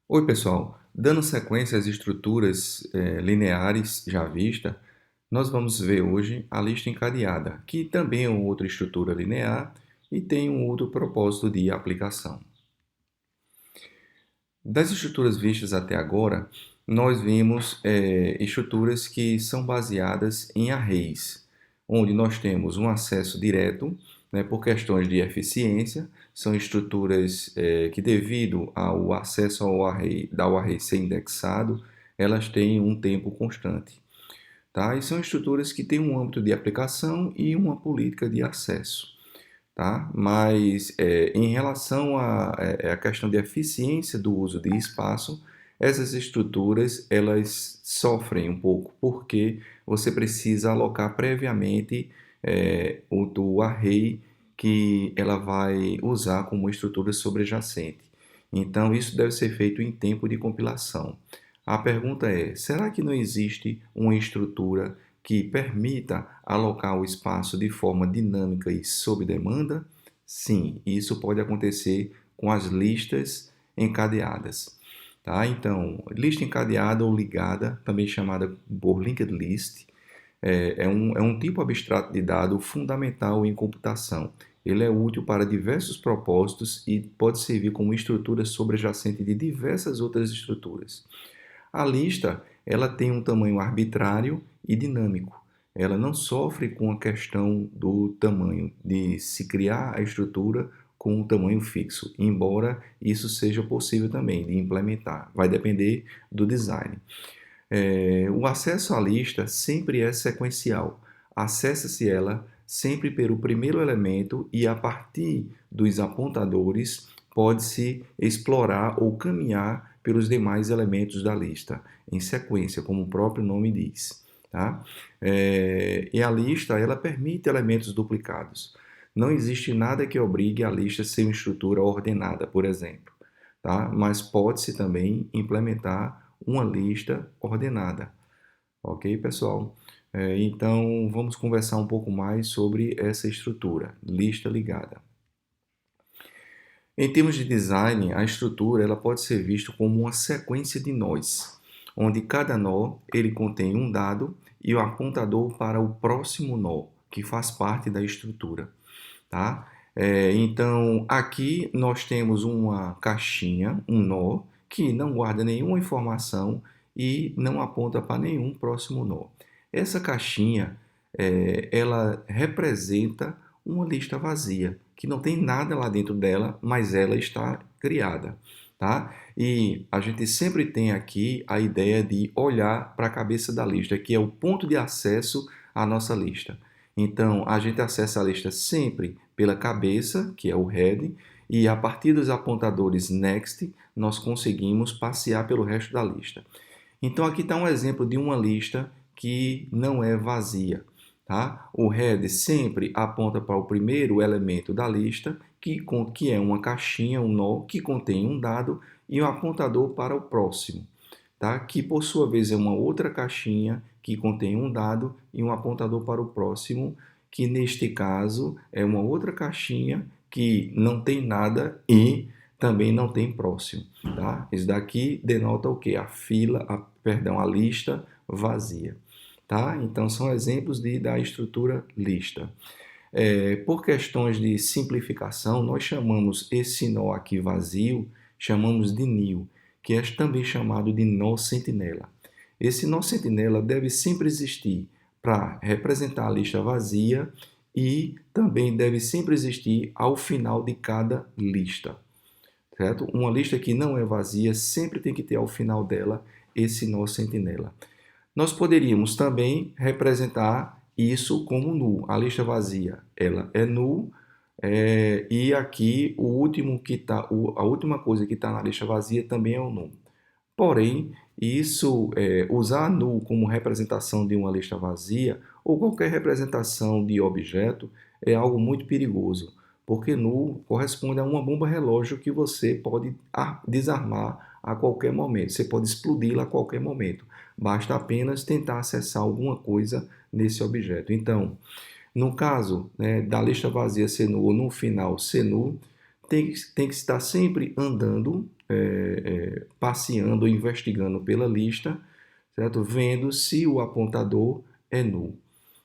Oi, pessoal. Dando sequência às estruturas lineares já vista, nós vamos ver hoje a lista encadeada, que também é uma outra estrutura linear e tem um outro propósito de aplicação. Das estruturas vistas até agora, nós vimos estruturas que são baseadas em arrays, onde nós temos um acesso direto, né, por questões de eficiência, são estruturas que, devido ao acesso ao array ser indexado, elas têm um tempo constante. Tá? E são estruturas que têm um âmbito de aplicação e uma política de acesso. Tá? Mas em relação à questão de eficiência do uso de espaço, essas estruturas elas sofrem um pouco porque você precisa alocar previamente o array que ela vai usar como estrutura sobrejacente. Então isso deve ser feito em tempo de compilação. A pergunta é: será que não existe uma estrutura que permita alocar o espaço de forma dinâmica e sob demanda? Sim, isso pode acontecer com as listas encadeadas. Tá? Então, lista encadeada ou ligada, também chamada por linked list, é um tipo abstrato de dado fundamental em computação. Ele é útil para diversos propósitos e pode servir como estrutura sobrejacente de diversas outras estruturas. A lista, ela tem um tamanho arbitrário e dinâmico. Ela não sofre com a questão do tamanho, de se criar a estrutura com um tamanho fixo, embora isso seja possível também de implementar. Vai depender do design. O acesso à lista sempre é sequencial. Acessa-se ela sempre pelo primeiro elemento e, a partir dos apontadores, pode-se explorar ou caminhar pelos demais elementos da lista, em sequência, como o próprio nome diz. Tá? E a lista ela permite elementos duplicados. Não existe nada que obrigue a lista a ser uma estrutura ordenada, por exemplo. Tá? Mas pode-se também implementar uma lista ordenada. Ok, pessoal? Então, vamos conversar um pouco mais sobre essa estrutura, lista ligada. Em termos de design, a estrutura ela pode ser vista como uma sequência de nós, onde cada nó ele contém um dado e o apontador para o próximo nó, que faz parte da estrutura. Tá? Então, aqui nós temos uma caixinha, um nó, que não guarda nenhuma informação e não aponta para nenhum próximo nó. Essa caixinha, ela representa uma lista vazia, que não tem nada lá dentro dela, mas ela está criada. Tá? E a gente sempre tem aqui a ideia de olhar para a cabeça da lista, que é o ponto de acesso à nossa lista. Então, a gente acessa a lista sempre pela cabeça, que é o head, e a partir dos apontadores next, nós conseguimos passear pelo resto da lista. Então, aqui está um exemplo de uma lista que não é vazia. Tá? O head sempre aponta para o primeiro elemento da lista, que é uma caixinha, um nó, que contém um dado, e um apontador para o próximo, tá? Que por sua vez é uma outra caixinha que contém um dado e um apontador para o próximo, que neste caso é uma outra caixinha que não tem nada e também não tem próximo, tá? Isso daqui denota o que? A lista vazia, tá? Então são exemplos da estrutura lista. Por questões de simplificação, nós chamamos esse nó aqui vazio, chamamos de nil, que é também chamado de nó sentinela. Esse nó sentinela deve sempre existir para representar a lista vazia e também deve sempre existir ao final de cada lista. Certo? Uma lista que não é vazia sempre tem que ter ao final dela esse nó sentinela. Nós poderíamos também representar isso como null. A lista vazia, ela é null, e aqui a última coisa que está na lista vazia também é o null. Porém, usar null como representação de uma lista vazia ou qualquer representação de objeto é algo muito perigoso, porque null corresponde a uma bomba relógio que você pode desarmar a qualquer momento, você pode explodir-la a qualquer momento. Basta apenas tentar acessar alguma coisa nesse objeto. Então, no caso, né, da lista vazia ser null ou no final ser null, tem que estar sempre andando, passeando, investigando pela lista, certo? Vendo se o apontador é nulo.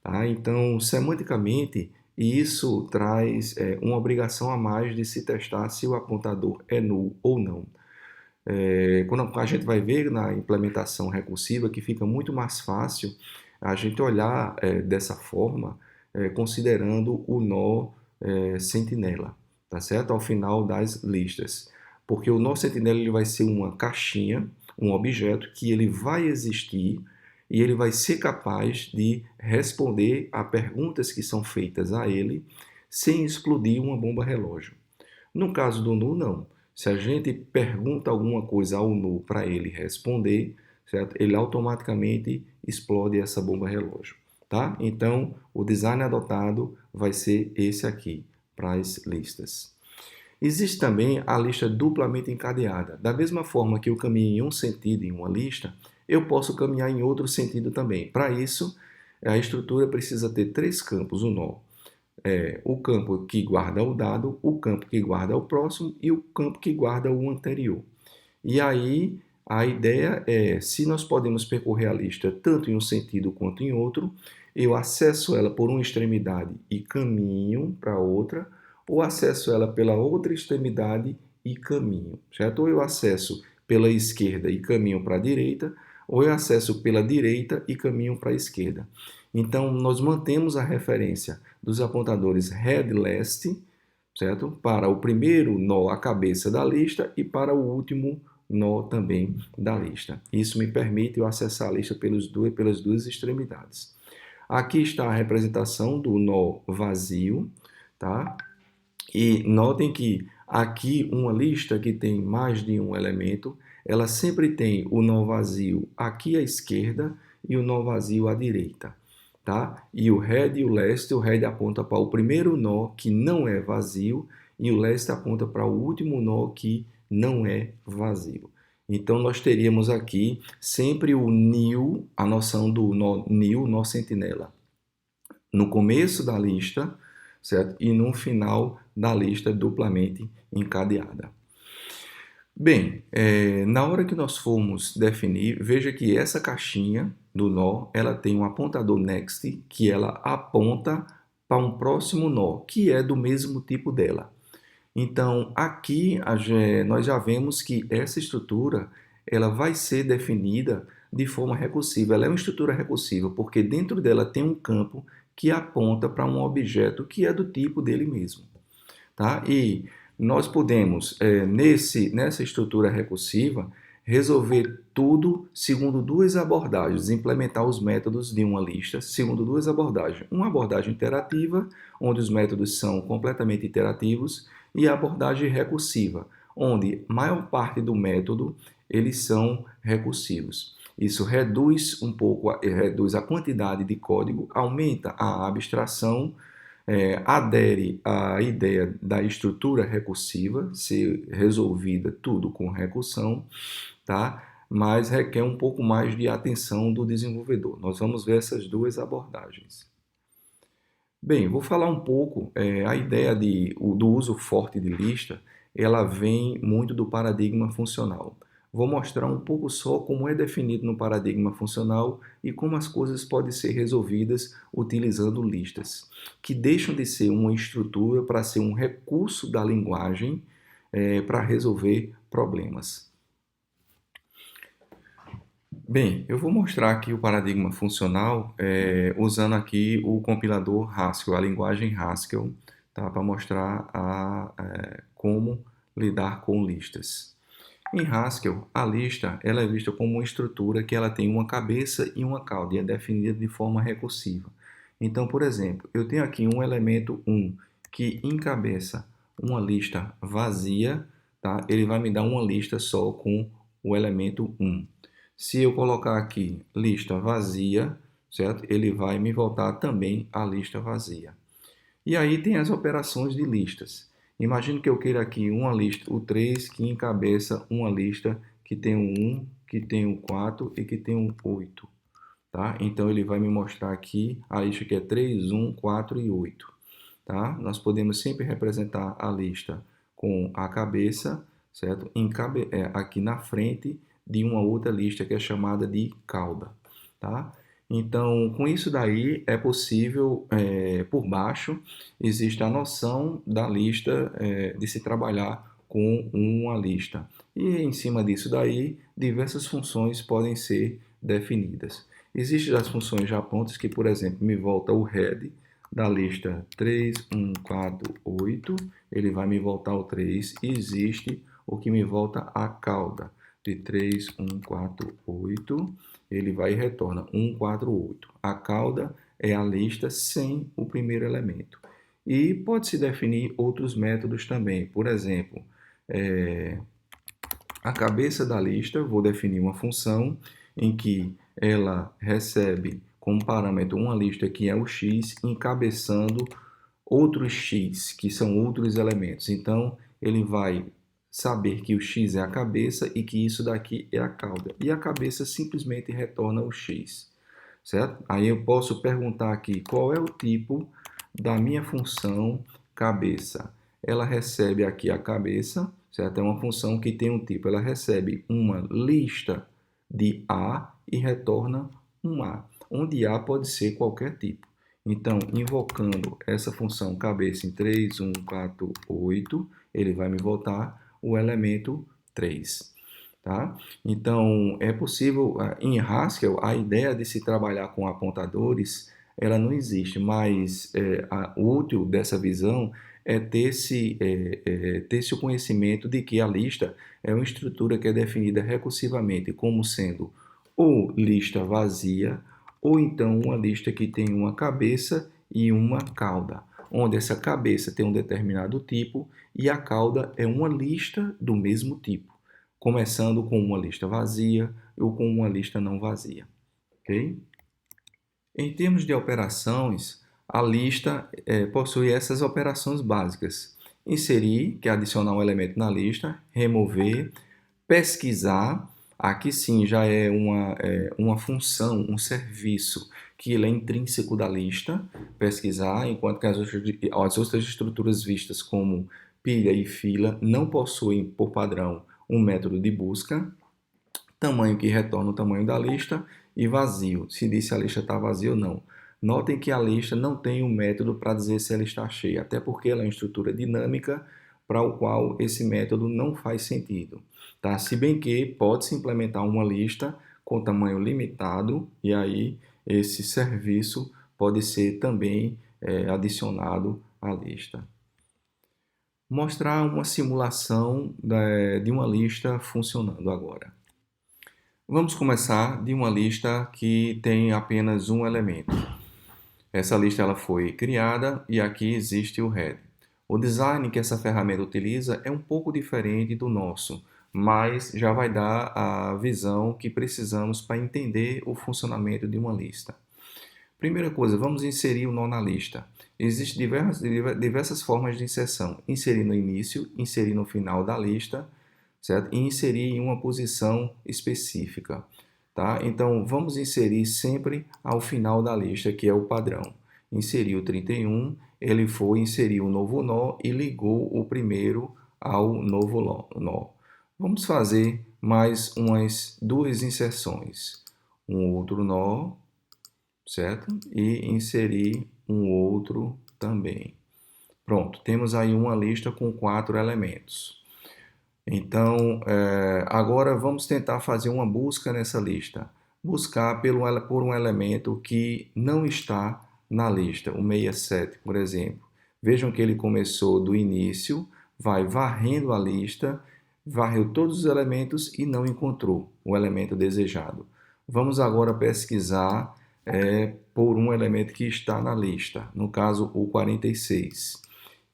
Tá? Então, semanticamente, isso traz uma obrigação a mais de se testar se o apontador é nulo ou não. Quando a gente vai ver na implementação recursiva que fica muito mais fácil a gente olhar dessa forma, considerando o nó sentinela, tá certo? Ao final das listas. Porque o nó sentinela ele vai ser uma caixinha, um objeto que ele vai existir e ele vai ser capaz de responder a perguntas que são feitas a ele sem explodir uma bomba relógio. No caso do nu, não. Se a gente pergunta alguma coisa ao nu para ele responder, certo? Ele automaticamente explode essa bomba relógio, tá? Então, o design adotado vai ser esse aqui, para as listas. Existe também a lista duplamente encadeada. Da mesma forma que eu caminho em um sentido em uma lista, eu posso caminhar em outro sentido também. Para isso, a estrutura precisa ter três campos, o nó. O campo que guarda o dado, o campo que guarda o próximo e o campo que guarda o anterior. E aí a ideia é, se nós podemos percorrer a lista tanto em um sentido quanto em outro, eu acesso ela por uma extremidade e caminho para outra, ou acesso ela pela outra extremidade e caminho, certo? Ou eu acesso pela esquerda e caminho para a direita, ou eu acesso pela direita e caminho para a esquerda. Então, nós mantemos a referência dos apontadores head-last, certo? Para o primeiro nó, a cabeça da lista, e para o último nó também da lista. Isso me permite eu acessar a lista pelas duas extremidades. Aqui está a representação do nó vazio, tá? E notem que aqui uma lista que tem mais de um elemento, ela sempre tem o nó vazio aqui à esquerda e o nó vazio à direita. Tá? E o head e o last, o head aponta para o primeiro nó que não é vazio e o last aponta para o último nó que não é vazio. Então nós teríamos aqui sempre o nil, a noção do nó nil, nó sentinela, no começo da lista, certo? E no final da lista duplamente encadeada. Bem, na hora que nós formos definir, veja que essa caixinha do nó, ela tem um apontador next, que ela aponta para um próximo nó, que é do mesmo tipo dela. Então, aqui nós já vemos que essa estrutura, ela vai ser definida de forma recursiva. Ela é uma estrutura recursiva, porque dentro dela tem um campo que aponta para um objeto que é do tipo dele mesmo. Tá? E nós podemos, nessa estrutura recursiva, resolver tudo segundo duas abordagens, implementar os métodos de uma lista segundo duas abordagens. Uma abordagem iterativa, onde os métodos são completamente iterativos, e a abordagem recursiva, onde a maior parte do método eles são recursivos. Isso reduz um pouco, reduz a quantidade de código, aumenta a abstração, adere à ideia da estrutura recursiva, ser resolvida tudo com recursão, tá? Mas requer um pouco mais de atenção do desenvolvedor. Nós vamos ver essas duas abordagens. Bem, vou falar um pouco, a ideia do uso forte de lista, ela vem muito do paradigma funcional. Vou mostrar um pouco só como é definido no paradigma funcional e como as coisas podem ser resolvidas utilizando listas, que deixam de ser uma estrutura para ser um recurso da linguagem para resolver problemas. Bem, eu vou mostrar aqui o paradigma funcional usando aqui o compilador Haskell, a linguagem Haskell, tá? Para mostrar como lidar com listas. Em Haskell, a lista ela é vista como uma estrutura que ela tem uma cabeça e uma cauda e é definida de forma recursiva. Então, por exemplo, eu tenho aqui um elemento 1 que encabeça uma lista vazia, tá? Ele vai me dar uma lista só com o elemento 1. Se eu colocar aqui lista vazia, certo? Ele vai me voltar também a lista vazia. E aí tem as operações de listas. Imagino que eu queira aqui uma lista, o 3, que encabeça uma lista que tem o 1, que tem o 4 e que tem o 8. Tá? Então ele vai me mostrar aqui a lista que é 3, 1, 4 e 8. Tá? Nós podemos sempre representar a lista com a cabeça, certo? Aqui na frente de uma outra lista que é chamada de cauda, tá? Então, com isso daí é possível, por baixo, existe a noção da lista, de se trabalhar com uma lista. E em cima disso daí, diversas funções podem ser definidas. Existem as funções já prontas que, por exemplo, me volta o head da lista 3, 1, 4, 8, ele vai me voltar o 3. E existe o que me volta a cauda de 3, 1, 4, 8, ele vai e retorna 1, 4, 8. A cauda é a lista sem o primeiro elemento. E pode-se definir outros métodos também. Por exemplo, a cabeça da lista, vou definir uma função em que ela recebe como parâmetro uma lista que é o x, encabeçando outros x, que são outros elementos. Então, ele vai saber que o x é a cabeça e que isso daqui é a cauda. E a cabeça simplesmente retorna o x, certo? Aí eu posso perguntar aqui qual é o tipo da minha função cabeça. Ela recebe aqui a cabeça, certo? É uma função que tem um tipo. Ela recebe uma lista de A e retorna um A, onde A pode ser qualquer tipo. Então, invocando essa função cabeça em 3, 1, 4, 8, ele vai me voltar o elemento 3. Tá? Então, é possível, em Haskell, a ideia de se trabalhar com apontadores, ela não existe, mas o útil dessa visão é ter-se o conhecimento de que a lista é uma estrutura que é definida recursivamente como sendo ou lista vazia, ou então uma lista que tem uma cabeça e uma cauda, onde essa cabeça tem um determinado tipo e a cauda é uma lista do mesmo tipo, começando com uma lista vazia ou com uma lista não vazia, ok? Em termos de operações, a lista possui essas operações básicas: inserir, que é adicionar um elemento na lista; remover; pesquisar, aqui sim já é uma função, um serviço que ele é intrínseco da lista, pesquisar, enquanto que as outras estruturas vistas como pilha e fila não possuem por padrão um método de busca; tamanho, que retorna o tamanho da lista; e vazio, se diz se a lista está vazia ou não. Notem que a lista não tem um método para dizer se ela está cheia, até porque ela é uma estrutura dinâmica para o qual esse método não faz sentido. Tá? Se bem que pode-se implementar uma lista com tamanho limitado e aí esse serviço pode ser também adicionado à lista. Mostrar uma simulação de uma lista funcionando agora. Vamos começar de uma lista que tem apenas um elemento. Essa lista ela foi criada e aqui existe o head. O design que essa ferramenta utiliza é um pouco diferente do nosso, mas já vai dar a visão que precisamos para entender o funcionamento de uma lista. Primeira coisa, vamos inserir o nó na lista. Existem diversas formas de inserção: inserir no início, inserir no final da lista, certo? E inserir em uma posição específica, tá? Então, vamos inserir sempre ao final da lista, que é o padrão. Inseriu 31, ele foi inserir um novo nó e ligou o primeiro ao novo nó. Vamos fazer mais umas duas inserções. Um outro nó, certo? E inserir um outro também. Pronto, temos aí uma lista com 4 elementos. Então, agora vamos tentar fazer uma busca nessa lista. Buscar por um elemento que não está na lista, o 67, por exemplo. Vejam que ele começou do início, vai varrendo a lista, varreu todos os elementos e não encontrou o elemento desejado. Vamos agora pesquisar por um elemento que está na lista, no caso o 46.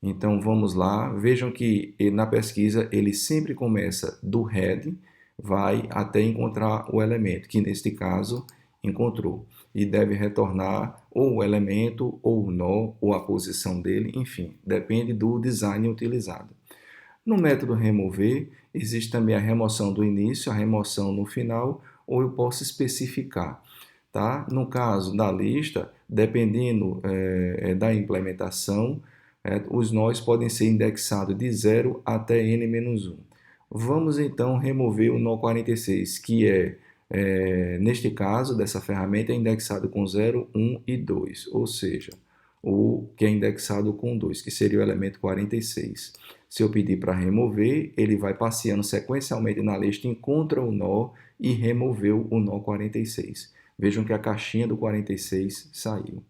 Então vamos lá, vejam que na pesquisa ele sempre começa do head, vai até encontrar o elemento, que neste caso encontrou, e deve retornar ou o elemento, ou o nó, ou a posição dele, enfim, depende do design utilizado. No método remover, existe também a remoção do início, a remoção no final, ou eu posso especificar. Tá? No caso da lista, dependendo da implementação, Os nós podem ser indexados de 0 até n-1. Vamos então remover o nó 46, que neste caso, dessa ferramenta, é indexado com 0, 1 e 2, ou seja, o que é indexado com 2, que seria o elemento 46. Se eu pedir para remover, ele vai passeando sequencialmente na lista, encontra o nó e removeu o nó 46. Vejam que a caixinha do 46 saiu.